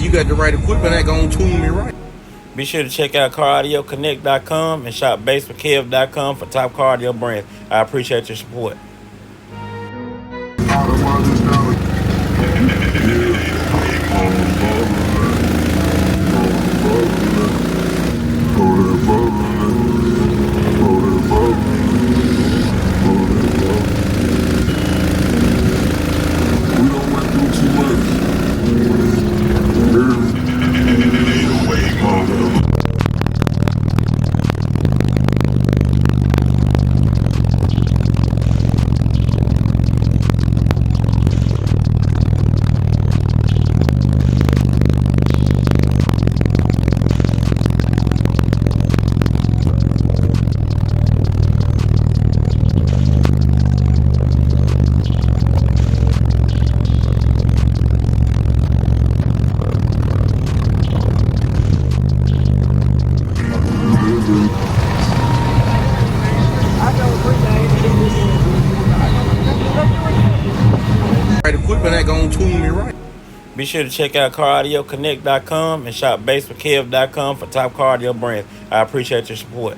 you got the right equipment, that gonna tune me right. Be sure to check out CarAudioConnect.com and shop BASSWITHKEV.com for top car audio brands. I appreciate your support. Equipment that gonna tune me right. Be sure to check out CarAudioConnect.com and shop BASSWITHKEV.com for top car audio brands. I appreciate your support.